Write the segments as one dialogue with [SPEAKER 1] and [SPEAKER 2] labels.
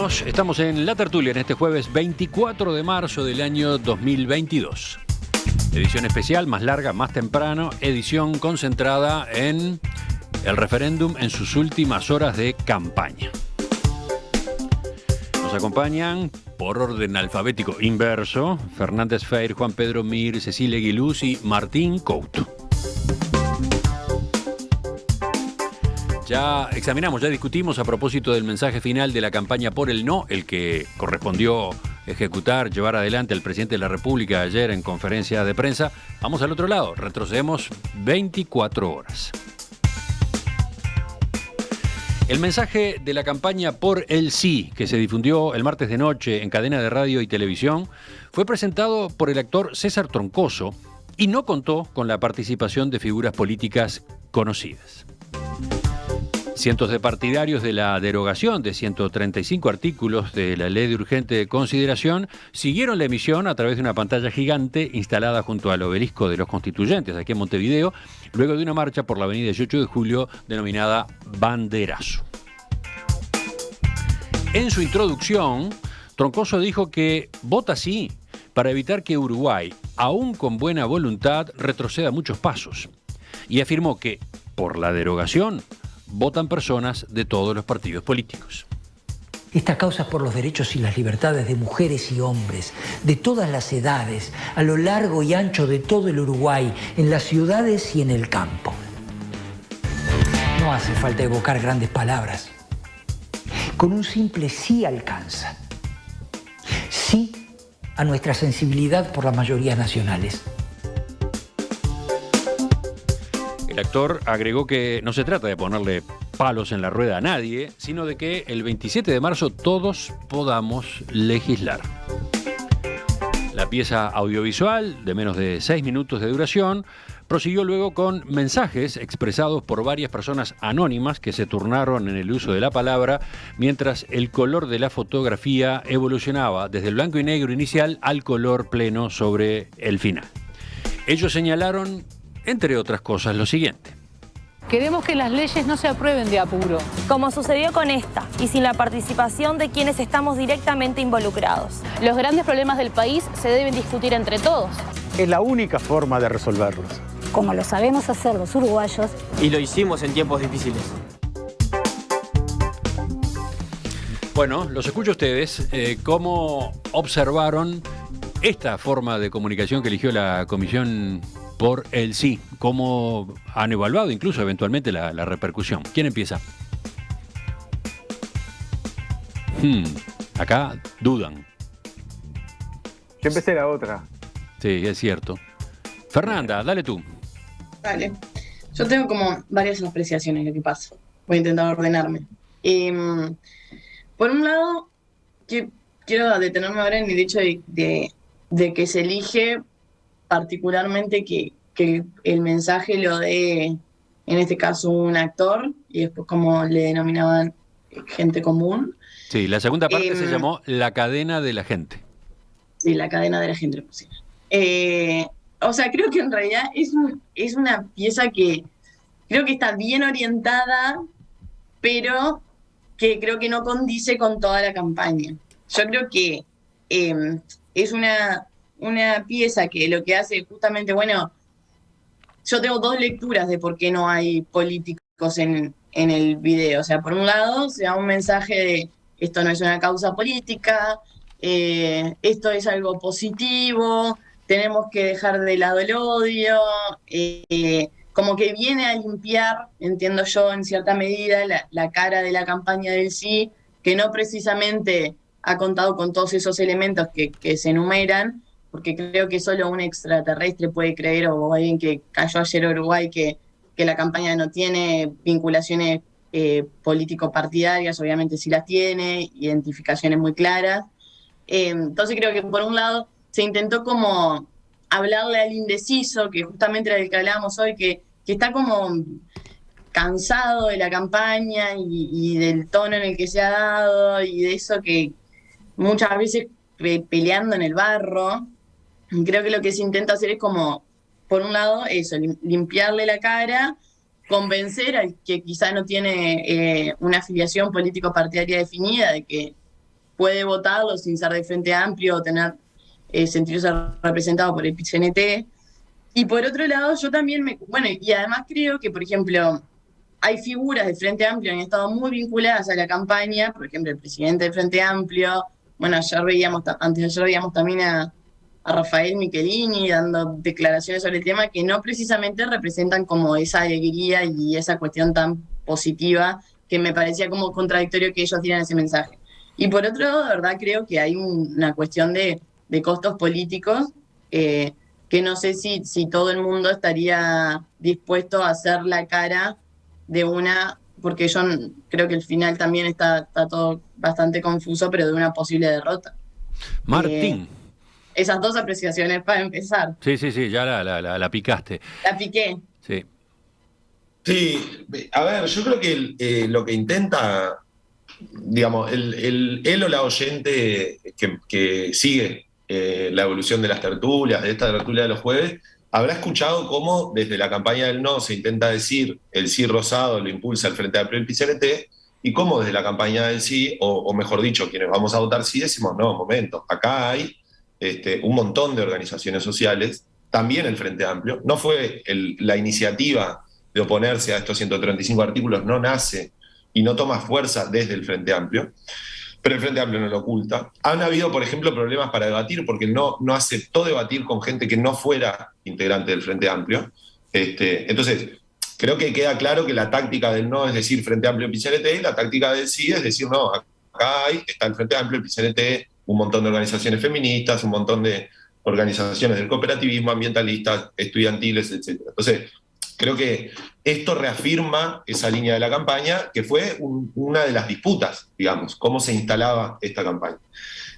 [SPEAKER 1] Seguimos, estamos en La Tertulia en este jueves 24 de marzo del año 2022. Edición especial, más larga, más temprano, edición concentrada en el referéndum en sus últimas horas de campaña. Nos acompañan, por orden alfabético inverso, Fernández Feir, Juan Pedro Mir, Cecilia Guilús y Martín Couto. Ya examinamos, ya discutimos a propósito del mensaje final de la campaña por el no, el que correspondió ejecutar, llevar adelante al presidente de la República ayer en conferencia de prensa. Vamos al otro lado, retrocedemos 24 horas. El mensaje de la campaña por el sí, que se difundió el martes de noche en cadena de radio y televisión, fue presentado por el actor César Troncoso y no contó con la participación de figuras políticas conocidas. Cientos de partidarios de la derogación de 135 artículos de la Ley de Urgente Consideración siguieron la emisión a través de una pantalla gigante instalada junto al obelisco de los Constituyentes, aquí en Montevideo, luego de una marcha por la avenida 18 de Julio denominada Banderazo. En su introducción, Troncoso dijo que vota sí para evitar que Uruguay, aún con buena voluntad, retroceda muchos pasos. Y afirmó que, por la derogación, votan personas de todos los partidos políticos.
[SPEAKER 2] Esta causa es por los derechos y las libertades de mujeres y hombres, de todas las edades, a lo largo y ancho de todo el Uruguay, en las ciudades y en el campo. No hace falta evocar grandes palabras. Con un simple sí alcanza. Sí a nuestra sensibilidad por las mayorías nacionales.
[SPEAKER 1] El actor agregó que no se trata de ponerle palos en la rueda a nadie, sino de que el 27 de marzo todos podamos legislar. La pieza audiovisual, de menos de 6 minutos de duración, prosiguió luego con mensajes expresados por varias personas anónimas que se turnaron en el uso de la palabra, mientras el color de la fotografía evolucionaba desde el blanco y negro inicial al color pleno sobre el final. Ellos señalaron, entre otras cosas, lo siguiente.
[SPEAKER 3] Queremos que las leyes no se aprueben de apuro.
[SPEAKER 4] Como sucedió con esta, y sin la participación de quienes estamos directamente involucrados.
[SPEAKER 3] Los grandes problemas del país se deben discutir entre todos.
[SPEAKER 5] Es la única forma de resolverlos.
[SPEAKER 6] Como lo sabemos hacer los uruguayos.
[SPEAKER 7] Y lo hicimos en tiempos difíciles.
[SPEAKER 1] Bueno, los escucho a ustedes. ¿Cómo observaron esta forma de comunicación que eligió la Comisión por el sí? ¿Cómo han evaluado incluso eventualmente la repercusión? ¿Quién empieza? Acá dudan.
[SPEAKER 5] Yo empecé la otra.
[SPEAKER 1] Sí, es cierto. Fernanda, dale tú.
[SPEAKER 8] Vale. Yo tengo como varias apreciaciones de lo que pasa. Voy a intentar ordenarme. Por un lado, quiero detenerme ahora en el hecho de que se elige particularmente que el mensaje lo dé, en este caso, un actor, y después como le denominaban gente común.
[SPEAKER 1] Sí, la segunda parte se llamó La cadena de la gente.
[SPEAKER 8] Sí, la cadena de la gente. O sea, creo que en realidad es una pieza que creo que está bien orientada, pero que creo que no condice con toda la campaña. Yo creo que es una pieza que lo que hace justamente, bueno, yo tengo dos lecturas de por qué no hay políticos en el video. O sea, por un lado, se da un mensaje de esto no es una causa política, esto es algo positivo, tenemos que dejar de lado el odio, como que viene a limpiar, entiendo yo, en cierta medida, la cara de la campaña del sí, que no precisamente ha contado con todos esos elementos que se enumeran, porque creo que solo un extraterrestre puede creer, o alguien que cayó ayer a Uruguay, que la campaña no tiene vinculaciones político-partidarias. Obviamente sí las tiene, identificaciones muy claras. Entonces creo que por un lado se intentó como hablarle al indeciso, que justamente era del que hablábamos hoy, que está como cansado de la campaña y del tono en el que se ha dado, y de eso que muchas veces peleando en el barro. Creo que lo que se intenta hacer es como, por un lado, eso, limpiarle la cara, convencer al que quizá no tiene una afiliación político-partidaria definida de que puede votarlo sin ser de Frente Amplio o tener sentirse representado por el PIT-CNT. Y por otro lado, yo también bueno, y además creo que, por ejemplo, hay figuras de Frente Amplio que han estado muy vinculadas a la campaña, por ejemplo, el presidente del Frente Amplio, bueno, antes de ayer veíamos también a Rafael Michelini dando declaraciones sobre el tema que no precisamente representan como esa alegría y esa cuestión tan positiva que me parecía como contradictorio que ellos dieran ese mensaje. Y por otro lado, de verdad creo que hay una cuestión de costos políticos que no sé si todo el mundo estaría dispuesto a hacer la cara de porque yo creo que el final también está todo bastante confuso, pero de una posible derrota.
[SPEAKER 1] Martín.
[SPEAKER 8] Esas dos apreciaciones para empezar.
[SPEAKER 1] Sí, ya la picaste.
[SPEAKER 8] La piqué.
[SPEAKER 1] Sí.
[SPEAKER 9] Sí, a ver, yo creo que lo que intenta, digamos, él o la oyente que sigue la evolución de las tertulias, de esta tertulia de los jueves, habrá escuchado cómo desde la campaña del no se intenta decir el sí rosado lo impulsa el Frente Amplio y el PIT-CNT, y cómo desde la campaña del sí, o mejor dicho, quienes vamos a votar sí, decimos, no, momento, acá hay un montón de organizaciones sociales, también el Frente Amplio. No fue la iniciativa de oponerse a estos 135 artículos, no nace y no toma fuerza desde el Frente Amplio, pero el Frente Amplio no lo oculta. Han habido, por ejemplo, problemas para debatir porque no aceptó debatir con gente que no fuera integrante del Frente Amplio. Entonces, creo que queda claro que la táctica del no es decir Frente Amplio y PIT-CNT, y la táctica del sí es decir, no, acá está el Frente Amplio, el PIT-CNT, un montón de organizaciones feministas, un montón de organizaciones del cooperativismo, ambientalistas, estudiantiles, etc. Entonces, creo que esto reafirma esa línea de la campaña, que fue una de las disputas, digamos, cómo se instalaba esta campaña.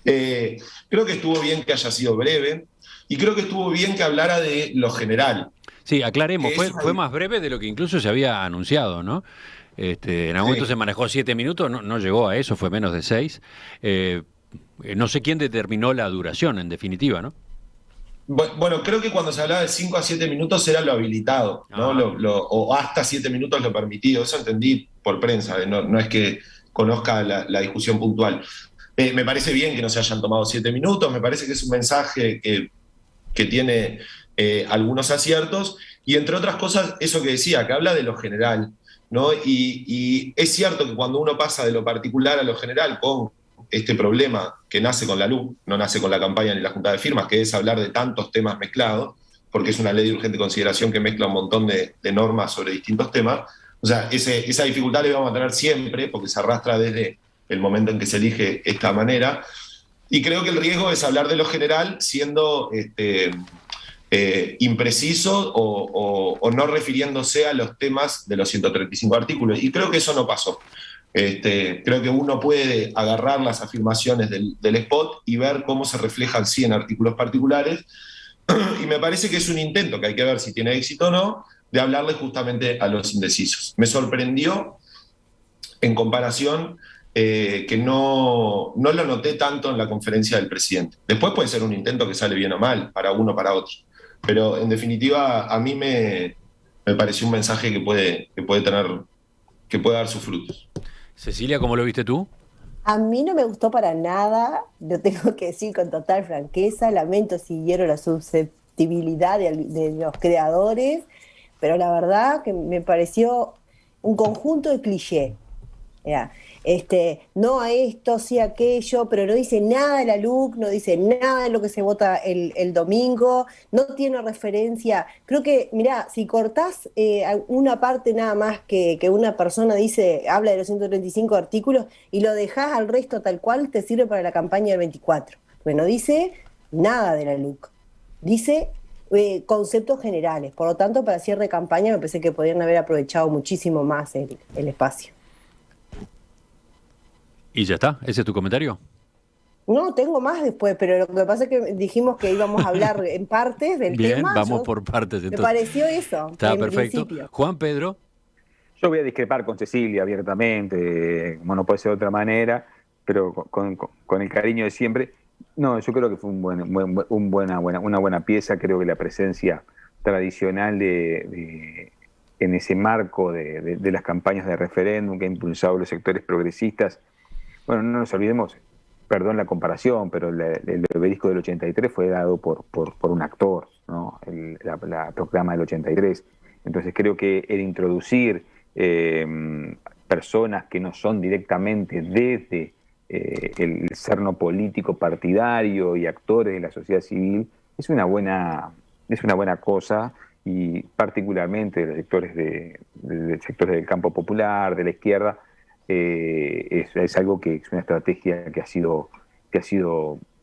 [SPEAKER 9] Creo que estuvo bien que haya sido breve, y creo que estuvo bien que hablara de lo general.
[SPEAKER 1] Sí, aclaremos, fue más breve de lo que incluso se había anunciado, ¿no? En algún momento se manejó 7 minutos, no llegó a eso, fue menos de 6. No sé quién determinó la duración, en definitiva, ¿no?
[SPEAKER 9] Bueno, creo que cuando se hablaba de 5 a 7 minutos era lo habilitado, ¿no? O hasta 7 minutos lo permitido. Eso entendí por prensa, no es que conozca la discusión puntual. Me parece bien que no se hayan tomado 7 minutos, me parece que es un mensaje que tiene algunos aciertos, y entre otras cosas, eso que decía, que habla de lo general, ¿no? Y es cierto que cuando uno pasa de lo particular a lo general con este problema que nace con la LUC, no nace con la campaña ni la junta de firmas, que es hablar de tantos temas mezclados, porque es una ley de urgente consideración que mezcla un montón de normas sobre distintos temas. O sea, esa dificultad la vamos a tener siempre, porque se arrastra desde el momento en que se elige esta manera. Y creo que el riesgo es hablar de lo general siendo impreciso o no refiriéndose a los temas de los 135 artículos. Y creo que eso no pasó. Creo que uno puede agarrar las afirmaciones del spot y ver cómo se reflejan sí en artículos particulares, y me parece que es un intento que hay que ver si tiene éxito o no, de hablarle justamente a los indecisos. Me sorprendió en comparación que no lo noté tanto en la conferencia del presidente. Después puede ser un intento que sale bien o mal, para uno o para otro, pero en definitiva a mí me pareció un mensaje que puede dar sus frutos.
[SPEAKER 1] Cecilia, ¿cómo lo viste tú?
[SPEAKER 10] A mí no me gustó para nada, lo tengo que decir con total franqueza, lamento si hiero la susceptibilidad de los creadores, pero la verdad que me pareció un conjunto de cliché. Ya. No a esto, sí a aquello, pero no dice nada de la LUC, no dice nada de lo que se vota el domingo, no tiene referencia. Creo que, mirá, si cortás una parte nada más que una persona habla de los 135 artículos y lo dejás al resto tal cual, te sirve para la campaña del 24. Porque no dice nada de la LUC, dice conceptos generales. Por lo tanto, para cierre de campaña me parece que podrían haber aprovechado muchísimo más el espacio.
[SPEAKER 1] ¿Y ya está? ¿Ese es tu comentario?
[SPEAKER 10] No, tengo más después, pero lo que pasa es que dijimos que íbamos a hablar en partes del
[SPEAKER 1] Bien,
[SPEAKER 10] tema.
[SPEAKER 1] Vamos por partes entonces.
[SPEAKER 10] Me pareció eso.
[SPEAKER 1] Está perfecto.
[SPEAKER 10] Principio.
[SPEAKER 1] Juan Pedro.
[SPEAKER 5] Yo voy a discrepar con Cecilia abiertamente, como no puede ser de otra manera, pero con el cariño de siempre. No, yo creo que fue una buena pieza. Creo que la presencia tradicional en ese marco de las campañas de referéndum que ha impulsado los sectores progresistas. Bueno, no nos olvidemos, perdón la comparación, pero el obelisco del 83 fue dado por un actor, ¿no? La proclama del 83. Entonces creo que el introducir personas que no son directamente desde el cerno político partidario y actores de la sociedad civil es una buena cosa, y particularmente de los sectores del campo popular, de la izquierda, es algo que es una estrategia que ha sido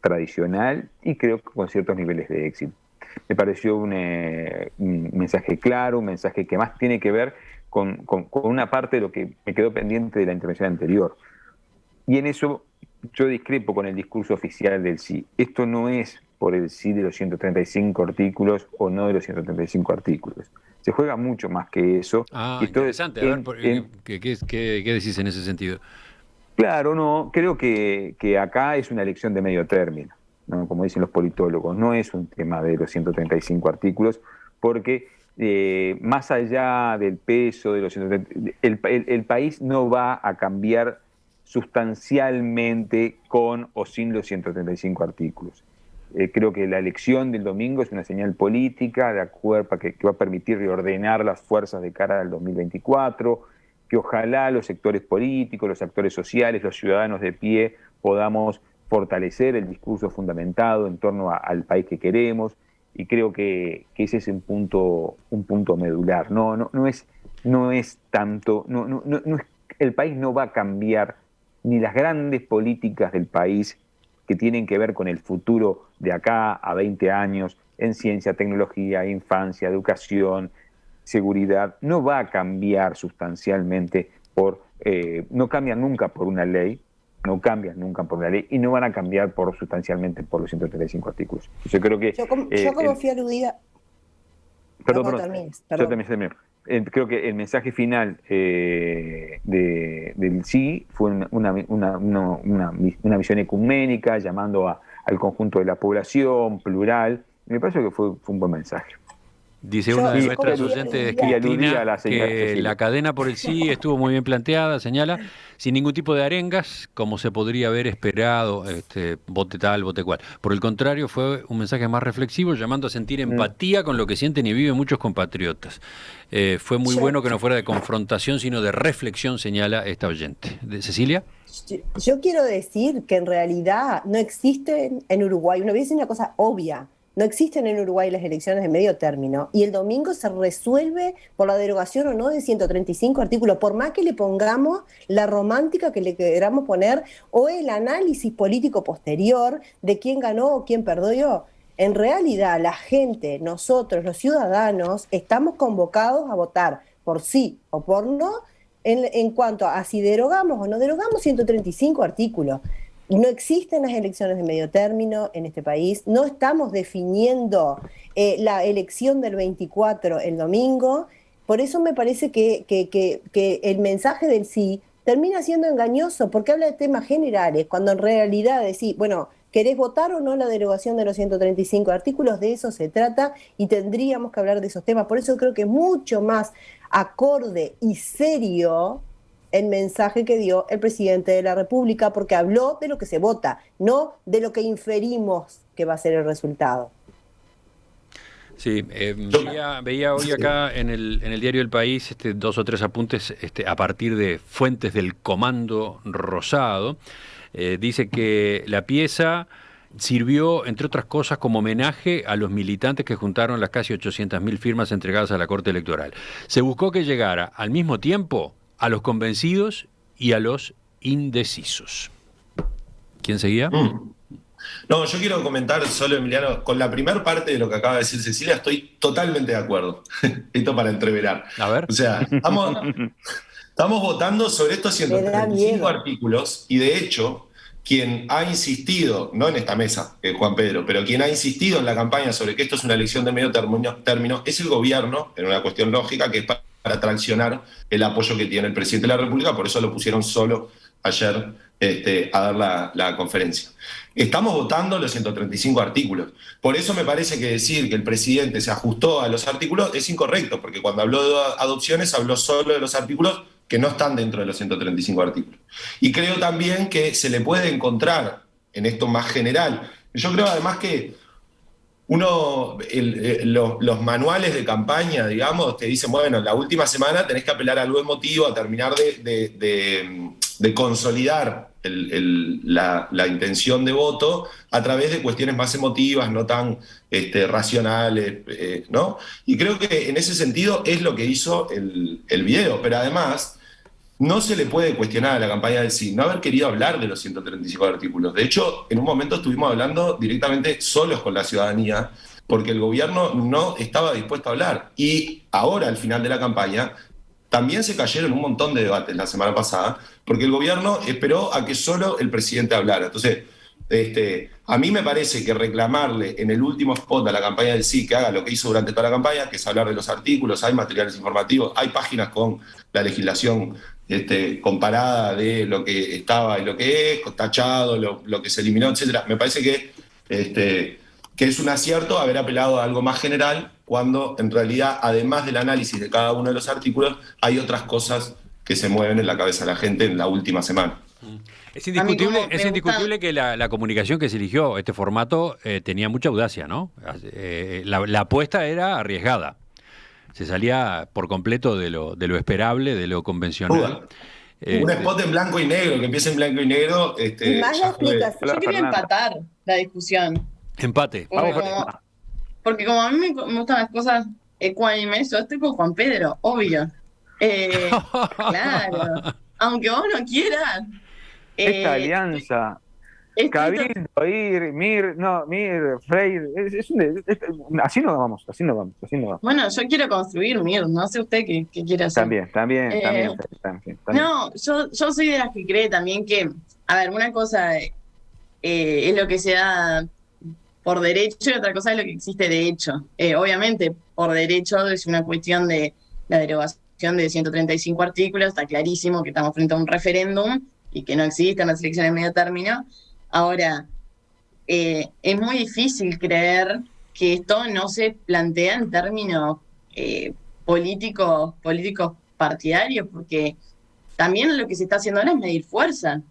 [SPEAKER 5] tradicional y creo que con ciertos niveles de éxito. Me pareció un mensaje claro, un mensaje que más tiene que ver con una parte de lo que me quedó pendiente de la intervención anterior. Y en eso yo discrepo con el discurso oficial del sí. Esto no es por el sí de los 135 artículos o no de los 135 artículos. Se juega mucho más que eso.
[SPEAKER 1] Interesante. A ver, ¿qué decís en ese sentido?
[SPEAKER 5] Claro, no, creo que acá es una elección de medio término, ¿no? Como dicen los politólogos, no es un tema de los 135 artículos, porque más allá del peso de los 135, el país no va a cambiar sustancialmente con o sin los 135 artículos. Creo que la elección del domingo es una señal política de acuerdo que va a permitir reordenar las fuerzas de cara al 2024, que ojalá los sectores políticos, los actores sociales, los ciudadanos de pie podamos fortalecer el discurso fundamentado en torno al país que queremos, y creo que ese es un punto medular. No es tanto, el país no va a cambiar, ni las grandes políticas del país que tienen que ver con el futuro de acá a 20 años, en ciencia, tecnología, infancia, educación, seguridad, no va a cambiar sustancialmente no cambian nunca por una ley, y no van a cambiar sustancialmente por los 135 artículos. Yo creo que...
[SPEAKER 10] Yo como fui aludida...
[SPEAKER 5] Perdón. Yo también. Creo que el mensaje final del sí fue una visión ecuménica, llamando al conjunto de la población, plural. Me parece que fue un buen mensaje.
[SPEAKER 1] Dice una de nuestras oyentes, Cristina, que la cadena por el sí estuvo muy bien planteada, señala, sin ningún tipo de arengas, como se podría haber esperado, vote tal, vote cual. Por el contrario, fue un mensaje más reflexivo, llamando a sentir empatía con lo que sienten y viven muchos compatriotas. Fue muy bueno que no fuera de confrontación, sino de reflexión, señala esta oyente. ¿Cecilia?
[SPEAKER 10] Yo quiero decir que en realidad no existen en Uruguay, voy a decir una cosa obvia, no existen en Uruguay las elecciones de medio término, y el domingo se resuelve por la derogación o no de 135 artículos, por más que le pongamos la romántica que le queramos poner o el análisis político posterior de quién ganó o quién perdió. En realidad la gente, nosotros, los ciudadanos, estamos convocados a votar por sí o por no en cuanto a si derogamos o no derogamos 135 artículos. No existen las elecciones de medio término en este país, no estamos definiendo la elección del 24 el domingo, por eso me parece que el mensaje del sí termina siendo engañoso, porque habla de temas generales, cuando en realidad decís, bueno, ¿querés votar o no la derogación de los 135 artículos? De eso se trata y tendríamos que hablar de esos temas, por eso creo que es mucho más acorde y serio el mensaje que dio el presidente de la República, porque habló de lo que se vota, no de lo que inferimos que va a ser el resultado.
[SPEAKER 1] Sí, veía hoy acá en el diario El País 2 o 3 apuntes a partir de fuentes del Comando Rosado. Dice que la pieza sirvió, entre otras cosas, como homenaje a los militantes que juntaron las casi 800.000 firmas entregadas a la Corte Electoral. Se buscó que llegara al mismo tiempo a los convencidos y a los indecisos. ¿Quién seguía?
[SPEAKER 9] No, yo quiero comentar solo, Emiliano, con la primera parte de lo que acaba de decir Cecilia, estoy totalmente de acuerdo. Esto para entreverar.
[SPEAKER 1] A ver.
[SPEAKER 9] O sea, estamos votando sobre estos 135 artículos, y de hecho, quien ha insistido, no en esta mesa, Juan Pedro, pero quien ha insistido en la campaña sobre que esto es una elección de medio término, es el gobierno, en una cuestión lógica, que es para traccionar el apoyo que tiene el presidente de la República, por eso lo pusieron solo ayer a dar la conferencia. Estamos votando los 135 artículos. Por eso me parece que decir que el presidente se ajustó a los artículos es incorrecto, porque cuando habló de adopciones habló solo de los artículos que no están dentro de los 135 artículos. Y creo también que se le puede encontrar en esto más general. Yo creo además que los manuales de campaña, digamos, te dicen, bueno, la última semana tenés que apelar a algo emotivo, a terminar de consolidar la intención de voto a través de cuestiones más emotivas, no tan racionales, ¿no? Y creo que en ese sentido es lo que hizo el video, pero además no se le puede cuestionar a la campaña del sí no haber querido hablar de los 135 artículos. De hecho, en un momento estuvimos hablando directamente solos con la ciudadanía, porque el gobierno no estaba dispuesto a hablar. Y ahora, al final de la campaña, también se cayeron un montón de debates la semana pasada, porque el gobierno esperó a que solo el presidente hablara. Entonces, a mí me parece que reclamarle en el último spot a la campaña del sí que haga lo que hizo durante toda la campaña, que es hablar de los artículos, hay materiales informativos, hay páginas con la legislación comparada de lo que estaba y lo que es, tachado, lo que se eliminó, etcétera. Me parece que es un acierto haber apelado a algo más general, cuando en realidad, además del análisis de cada uno de los artículos, hay otras cosas que se mueven en la cabeza de la gente en la última semana.
[SPEAKER 1] Es indiscutible que la comunicación que se eligió, este formato, tenía mucha audacia, ¿no? La apuesta era arriesgada. Se salía por completo de lo esperable, de lo convencional.
[SPEAKER 9] Un spot en blanco y negro, que empiece en blanco y negro.
[SPEAKER 10] Y más la explicación.
[SPEAKER 8] Yo quería empatar la discusión.
[SPEAKER 1] Empate.
[SPEAKER 8] Porque como a mí me gustan las cosas ecuánimes, yo estoy con Juan Pedro, obvio. Claro. Aunque vos no quieras.
[SPEAKER 5] Esta alianza. Cabildo, Mir, Freire, así no vamos.
[SPEAKER 8] Bueno, yo quiero construir Mir, no sé usted qué quiere hacer.
[SPEAKER 5] También.
[SPEAKER 8] No, yo soy de las que cree también que, a ver, una cosa es lo que se da por derecho y otra cosa es lo que existe de hecho. Obviamente, por derecho es una cuestión de la derogación de 135 artículos, está clarísimo que estamos frente a un referéndum y que no existen las elecciones de medio término. Ahora, es muy difícil creer que esto no se plantea en términos políticos partidarios, porque también lo que se está haciendo ahora es medir fuerza.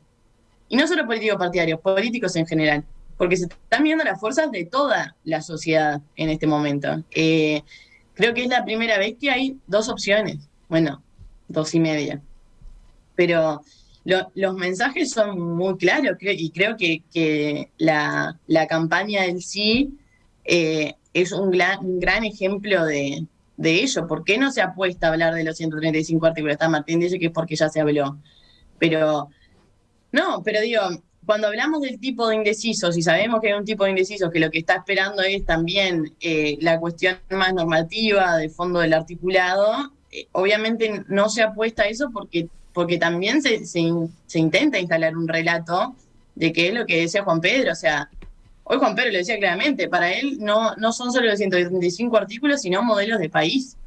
[SPEAKER 8] Y no solo políticos partidarios, políticos en general, porque se están viendo las fuerzas de toda la sociedad en este momento. Creo que es la primera vez que hay dos opciones, bueno, 2,5. Pero los mensajes son muy claros y creo que la campaña del sí es un gran ejemplo de ello. ¿Por qué no se apuesta a hablar de los 135 artículos? Está Martín dice que es porque ya se habló. Pero digo, cuando hablamos del tipo de indecisos y sabemos que hay un tipo de indecisos que lo que está esperando es también la cuestión más normativa de fondo del articulado, obviamente no se apuesta a eso porque también se intenta instalar un relato de qué es lo que decía Juan Pedro. O sea, hoy Juan Pedro lo decía claramente, para él no son solo los 135 artículos, sino modelos de país.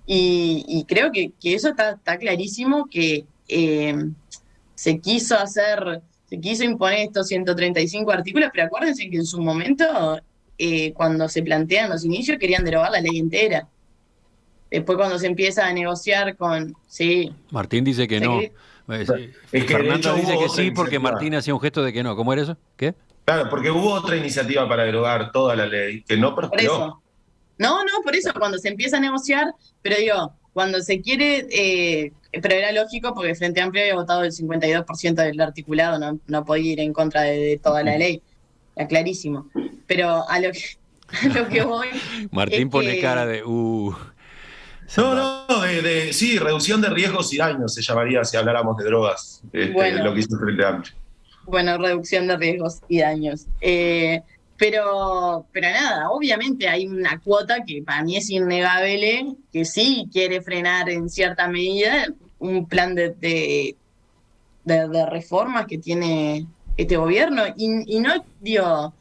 [SPEAKER 8] Y creo que eso está clarísimo, que se quiso imponer estos 135 artículos, pero acuérdense que en su momento, cuando se plantean los inicios, querían derogar la ley entera. Después cuando se empieza a negociar con... Sí.
[SPEAKER 1] Martín dice que no. Fernanda dice que sí porque Martín hacía un gesto de que no. ¿Cómo era eso? ¿Qué?
[SPEAKER 9] Claro, porque hubo otra iniciativa para derogar toda la ley que no prosperó.
[SPEAKER 8] Por eso. No, por eso, cuando se empieza a negociar, pero digo, cuando se quiere... pero era lógico porque Frente Amplio había votado el 52% del articulado, no podía ir en contra de toda la ley. Está clarísimo. Pero a lo que voy...
[SPEAKER 1] Martín pone cara de...
[SPEAKER 9] Sí, reducción de riesgos y daños se llamaría si habláramos de drogas, lo que hizo el Frente Amplio.
[SPEAKER 8] Bueno, reducción de riesgos y daños. Pero nada, obviamente hay una cuota que para mí es innegable, que sí quiere frenar en cierta medida un plan de reformas que tiene este gobierno. Y no digo,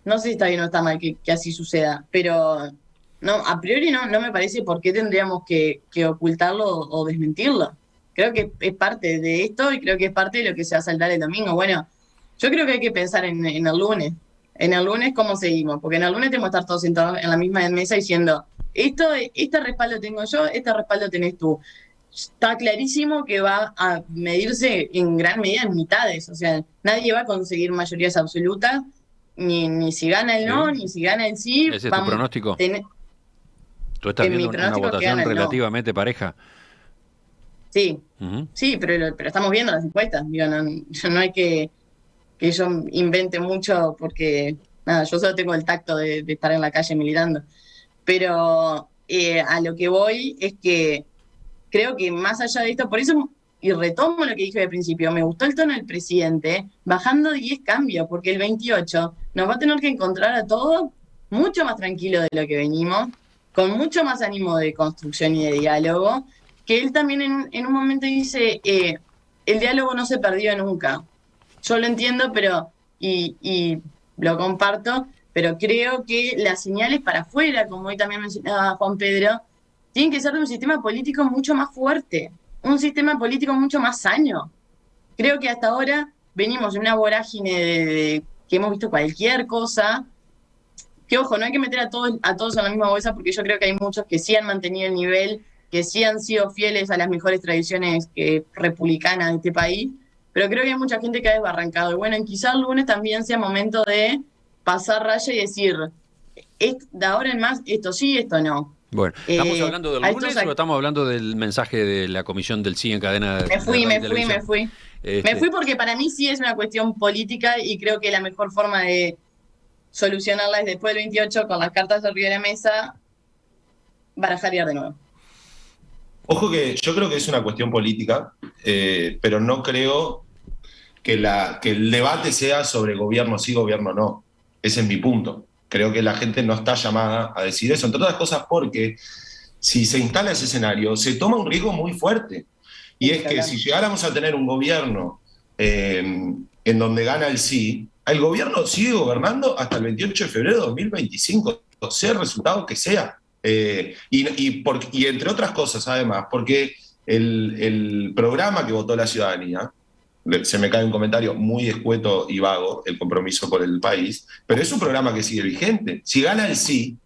[SPEAKER 8] no sé si está bien o está mal que así suceda, pero... No, a priori no me parece por qué tendríamos que ocultarlo o desmentirlo. Creo que es parte de esto y creo que es parte de lo que se va a saltar el domingo. Bueno, yo creo que hay que pensar en el lunes. En el lunes, ¿cómo seguimos? Porque en el lunes tenemos que estar todos sentados en la misma mesa diciendo, este respaldo tengo yo, este respaldo tenés tú. está clarísimo que va a medirse en gran medida en mitades. O sea, nadie va a conseguir mayorías absolutas, ni si gana el no, ni si gana el sí.
[SPEAKER 1] ¿Ese es tu pronóstico? ¿Tú estás
[SPEAKER 8] en
[SPEAKER 1] viendo
[SPEAKER 8] mi
[SPEAKER 1] una
[SPEAKER 8] pronóstico
[SPEAKER 1] votación
[SPEAKER 8] que gana el no.
[SPEAKER 1] relativamente pareja?
[SPEAKER 8] Sí, sí, pero estamos viendo las encuestas. Digo, no hay que yo invente mucho porque, nada, yo solo tengo el tacto de estar en la calle militando. Pero a lo que voy es que creo que más allá de esto, por eso, y retomo lo que dije al principio, me gustó el tono del presidente, bajando 10 cambios, porque el 28 nos va a tener que encontrar a todos mucho más tranquilos de lo que venimos, con mucho más ánimo de construcción y de diálogo, que él también en un momento dice, el diálogo no se perdió nunca. Yo lo entiendo, pero y lo comparto, pero creo que las señales para afuera, como hoy también mencionaba Juan Pedro, tienen que ser de un sistema político mucho más fuerte, un sistema político mucho más sano. Creo que hasta ahora venimos en una vorágine de que hemos visto cualquier cosa, que ojo, no hay que meter a todos en la misma bolsa, porque yo creo que hay muchos que sí han mantenido el nivel, que sí han sido fieles a las mejores tradiciones republicanas de este país, pero creo que hay mucha gente que ha desbarrancado. Y bueno, quizá el lunes también sea momento de pasar raya y decir, de ahora en más, esto sí, esto no.
[SPEAKER 1] Bueno, ¿estamos hablando del lunes o estamos hablando del mensaje de la comisión del sí en cadena de
[SPEAKER 8] Me fui.
[SPEAKER 1] Este...
[SPEAKER 8] Me fui porque para mí sí es una cuestión política y creo que la mejor forma de solucionarla es después del 28 con las cartas arriba de la mesa, barajar de nuevo.
[SPEAKER 9] Ojo que yo creo que es una cuestión política, pero no creo que el debate sea sobre gobierno sí, gobierno no. Ese es mi punto. Creo que la gente no está llamada a decir eso, entre otras cosas porque si se instala ese escenario, se toma un riesgo muy fuerte. Y es que si llegáramos a tener un gobierno en donde gana el sí, el gobierno sigue gobernando hasta el 28 de febrero de 2025, sea el resultado que sea. Y entre otras cosas, además, porque el programa que votó la ciudadanía, se me cae un comentario muy escueto y vago, el compromiso por el país, pero es un programa que sigue vigente. Si gana el sí,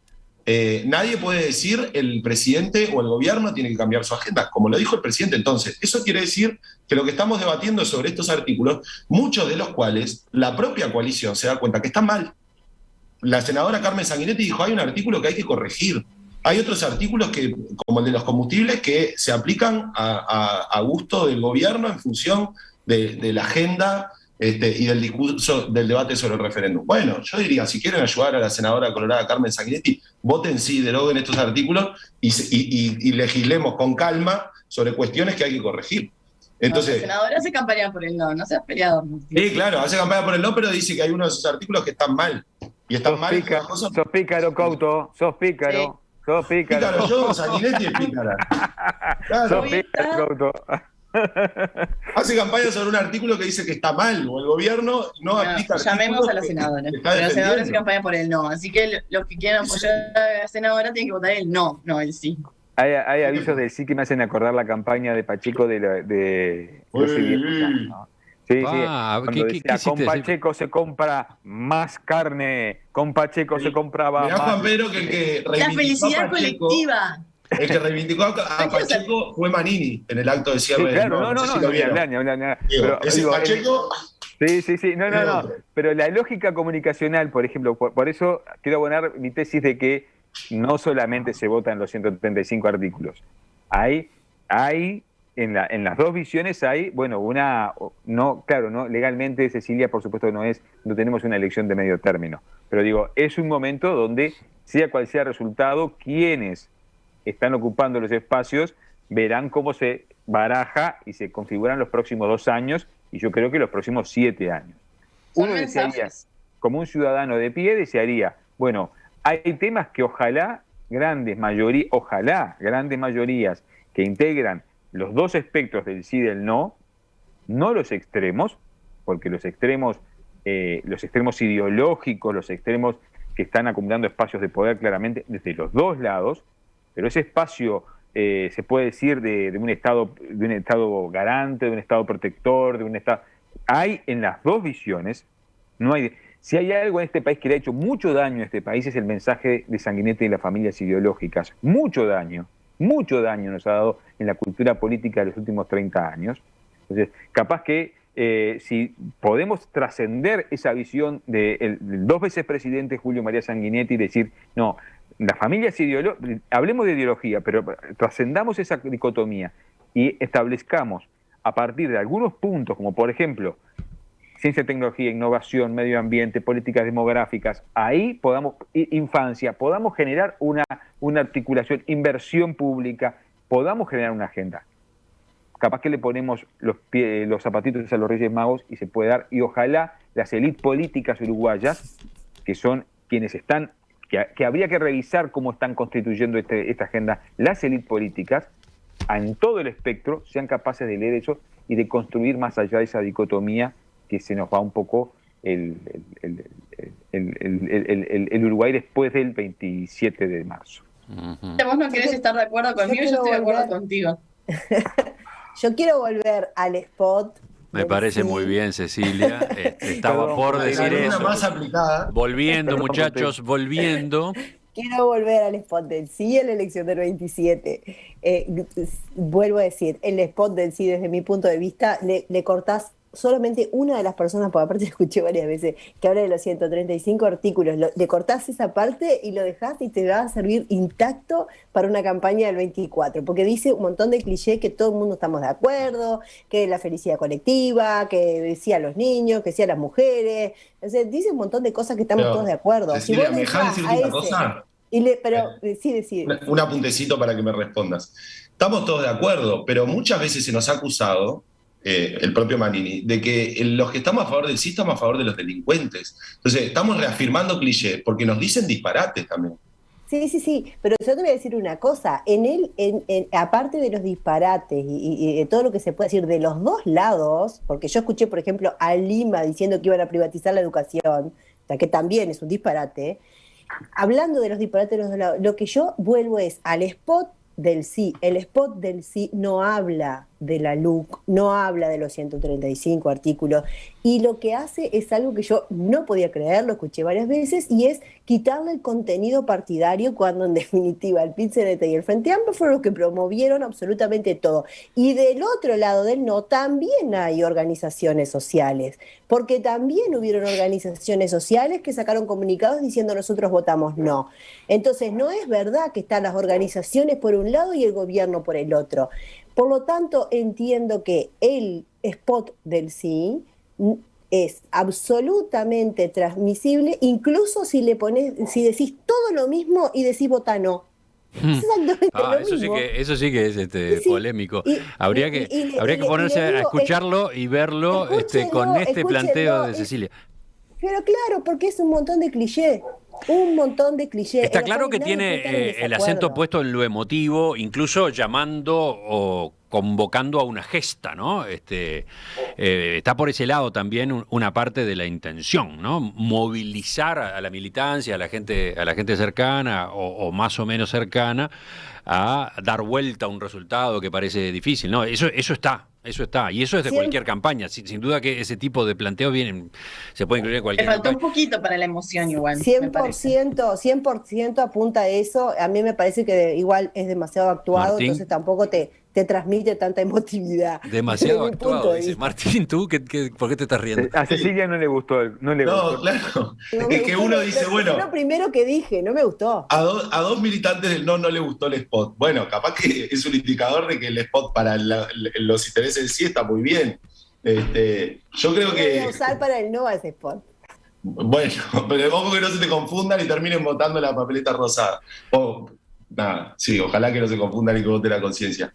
[SPEAKER 9] nadie puede decir el presidente o el gobierno tiene que cambiar su agenda, como lo dijo el presidente. Entonces, eso quiere decir que lo que estamos debatiendo sobre estos artículos, muchos de los cuales la propia coalición se da cuenta que están mal. La senadora Carmen Sanguinetti dijo, hay un artículo que hay que corregir. Hay otros artículos como el de los combustibles, que se aplican a gusto del gobierno en función de la agenda y del discurso del debate sobre el referéndum. Bueno, yo diría, si quieren ayudar a la senadora colorada Carmen Sanguinetti, voten sí, deroguen estos artículos y legislemos con calma sobre cuestiones que hay que corregir. Entonces,
[SPEAKER 8] la senadora hace campaña por el no seas peleador.
[SPEAKER 9] Sí, claro, hace campaña por el no, pero dice que hay uno de esos artículos que están mal. Y están mal.
[SPEAKER 5] Sos pícaro, Couto, sos pícaro. Sí. Sos pícaro.
[SPEAKER 9] Pícaro yo, Sanguinetti es pícara. Claro.
[SPEAKER 5] Sos pícaro, Couto.
[SPEAKER 9] Hace campaña sobre un artículo que dice que está mal, o el gobierno no aplica.
[SPEAKER 8] Llamemos a la senadora. La senadora hace campaña por el no, así que los que quieran apoyar a la senadora tienen que votar el no el sí.
[SPEAKER 5] Hay avisos del sí que me hacen acordar la campaña de Pacheco de ¿no? Sí, cuando decía, con Pacheco se compra más carne, con Pacheco se compraba
[SPEAKER 9] más.
[SPEAKER 5] Juan
[SPEAKER 9] Pedro, que
[SPEAKER 8] la felicidad colectiva.
[SPEAKER 9] El que reivindicó a Pacheco fue Manini en el acto de cierre.
[SPEAKER 5] Sí, claro,
[SPEAKER 9] ese Pacheco.
[SPEAKER 5] Sí, no. Pero la lógica comunicacional, por ejemplo, por eso quiero abonar mi tesis de que no solamente se votan los 135 artículos. Hay en las dos visiones hay, legalmente, Cecilia, por supuesto no tenemos una elección de medio término, pero digo, es un momento donde, sea cual sea el resultado, quienes están ocupando los espacios verán cómo se baraja y se configuran los próximos 2 años, y yo creo que los próximos 7 años. Uno desearía, como un ciudadano de pie, desearía, bueno, hay temas que ojalá grandes mayorías que integran los dos espectros del sí y del no los extremos, porque los extremos ideológicos, los extremos que están acumulando espacios de poder claramente desde los dos lados, pero ese espacio se puede decir de un estado garante, de un estado protector, de un estado. Hay en las dos visiones, no hay. Si hay algo en este país que le ha hecho mucho daño a este país es el mensaje de Sanguinetti y las familias ideológicas. Mucho daño. mucho daño nos ha dado en la cultura política de los últimos 30 años. Entonces, capaz que si podemos trascender esa visión del 2 veces presidente Julio María Sanguinetti y decir, no, la familia es ideológica, hablemos de ideología, pero trascendamos esa dicotomía y establezcamos a partir de algunos puntos, como por ejemplo, ciencia, tecnología, innovación, medio ambiente, políticas demográficas, ahí podamos, infancia, podamos generar una articulación, inversión pública, podamos generar una agenda. Capaz que le ponemos los zapatitos a los Reyes Magos y se puede dar, y ojalá las élites políticas uruguayas, que son quienes están, que habría que revisar cómo están constituyendo esta agenda, las élites políticas, en todo el espectro, sean capaces de leer eso y de construir más allá de esa dicotomía que se nos va un poco el Uruguay después del 27 de marzo.
[SPEAKER 8] Vos no querés estar de acuerdo conmigo, yo estoy de acuerdo contigo.
[SPEAKER 10] Yo quiero volver al spot.
[SPEAKER 1] Me parece muy bien, Cecilia. Estaba por decir eso.
[SPEAKER 9] Más aplicada.
[SPEAKER 1] Volviendo, muchachos, volviendo.
[SPEAKER 10] Quiero volver al spot del sí en la elección del 27. Vuelvo a decir, el spot del sí, desde mi punto de vista, le cortás solamente una de las personas, porque aparte escuché varias veces que habla de los 135 artículos, le cortás esa parte y lo dejás y te va a servir intacto para una campaña del 24, porque dice un montón de clichés que todo el mundo estamos de acuerdo, que la felicidad colectiva, que decía a los niños, que decía a las mujeres, o sea, dice un montón de cosas que estamos todos de acuerdo.
[SPEAKER 9] Cecilia, ¿me dejás decirte una cosa?
[SPEAKER 10] Sí.
[SPEAKER 9] Un apuntecito para que me respondas. Estamos todos de acuerdo, pero muchas veces se nos ha acusado, el propio Manini, de que los que estamos a favor del sí estamos a favor de los delincuentes. Entonces, estamos reafirmando clichés, porque nos dicen disparates también.
[SPEAKER 10] Sí, pero yo te voy a decir una cosa, aparte de los disparates y de todo lo que se puede decir de los dos lados, porque yo escuché, por ejemplo, a Lima diciendo que iban a privatizar la educación, o sea, que también es un disparate. Hablando de los disparates de los dos lados, lo que yo vuelvo es al spot del sí. El spot del sí no habla de la LUC, no habla de los 135 artículos, y lo que hace es algo que yo no podía creer, lo escuché varias veces, y es quitarle el contenido partidario cuando en definitiva el PIT-CNT y el Frente Amplio fueron los que promovieron absolutamente todo. Y del otro lado del no también hay organizaciones sociales, porque también hubieron organizaciones sociales que sacaron comunicados diciendo nosotros votamos no. Entonces no es verdad que están las organizaciones por un lado y el gobierno por el otro. Por lo tanto, entiendo que el spot del sí es absolutamente transmisible, incluso si decís todo lo mismo y decís vota no. Exactamente lo mismo.
[SPEAKER 1] Eso sí que es polémico. Habría que ponerse a escucharlo y verlo con este planteo de Cecilia.
[SPEAKER 10] Pero claro, porque es un montón de clichés. Un montón de clichés.
[SPEAKER 1] Está claro que tiene el acento puesto en lo emotivo, incluso llamando o convocando a una gesta, ¿no? Está por ese lado también una parte de la intención, ¿no? Movilizar a la militancia, a la gente cercana o más o menos cercana a dar vuelta a un resultado que parece difícil, ¿no? Eso está. Y eso es de cualquier campaña. Sin duda que ese tipo de planteos se puede incluir en cualquier campaña.
[SPEAKER 8] Le faltó un poquito para la emoción igual.
[SPEAKER 10] 100% apunta a eso. A mí me parece que igual es demasiado actuado, Martín, entonces tampoco te transmite tanta emotividad.
[SPEAKER 1] Demasiado actuado, dice Martín. ¿Tú por qué te estás riendo?
[SPEAKER 5] A Cecilia no le gustó.
[SPEAKER 9] Claro. Es que uno dice, bueno...
[SPEAKER 10] Lo primero que dije, no me gustó.
[SPEAKER 9] A dos militantes del no le gustó el spot. Bueno, capaz que es un indicador de que el spot para los intereses del sí está muy bien. Yo creo que...
[SPEAKER 10] Voy a usar para el no a ese spot.
[SPEAKER 9] Bueno, pero ojo que no se te confundan y terminen votando la papeleta rosada. Sí, ojalá que no se confundan y que vote la conciencia.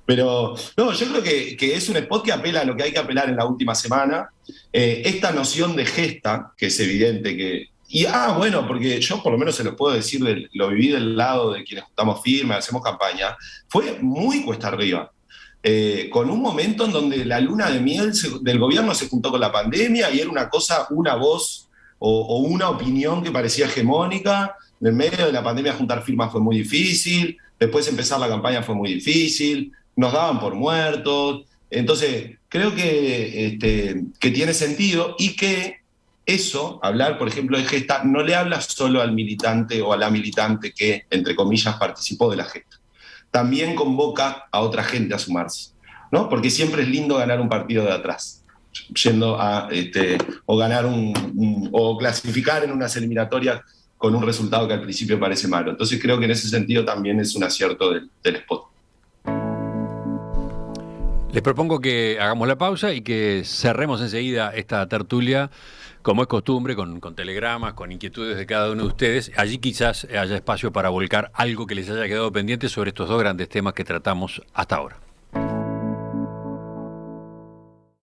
[SPEAKER 9] Pero no, yo creo que es un spot que apela a lo que hay que apelar en la última semana. Esta noción de gesta, que es evidente que... bueno, porque yo por lo menos se lo puedo decir, lo viví del lado de quienes juntamos firmas, hacemos campaña, fue muy cuesta arriba. Con un momento en donde la luna de miel del gobierno se juntó con la pandemia y era una voz o una opinión que parecía hegemónica. En el medio de la pandemia juntar firmas fue muy difícil, después empezar la campaña fue muy difícil, nos daban por muertos. Entonces, creo que tiene sentido y que eso, hablar, por ejemplo, de gesta, no le habla solo al militante o a la militante que, entre comillas, participó de la gesta. también convoca a otra gente a sumarse, ¿no? Porque siempre es lindo ganar un partido de atrás, yendo a o ganar o clasificar en unas eliminatorias con un resultado que al principio parece malo. Entonces creo que en ese sentido también es un acierto del spot.
[SPEAKER 1] Les propongo que hagamos la pausa y que cerremos enseguida esta tertulia, como es costumbre, con telegramas, con inquietudes de cada uno de ustedes. Allí quizás haya espacio para volcar algo que les haya quedado pendiente sobre estos dos grandes temas que tratamos hasta ahora.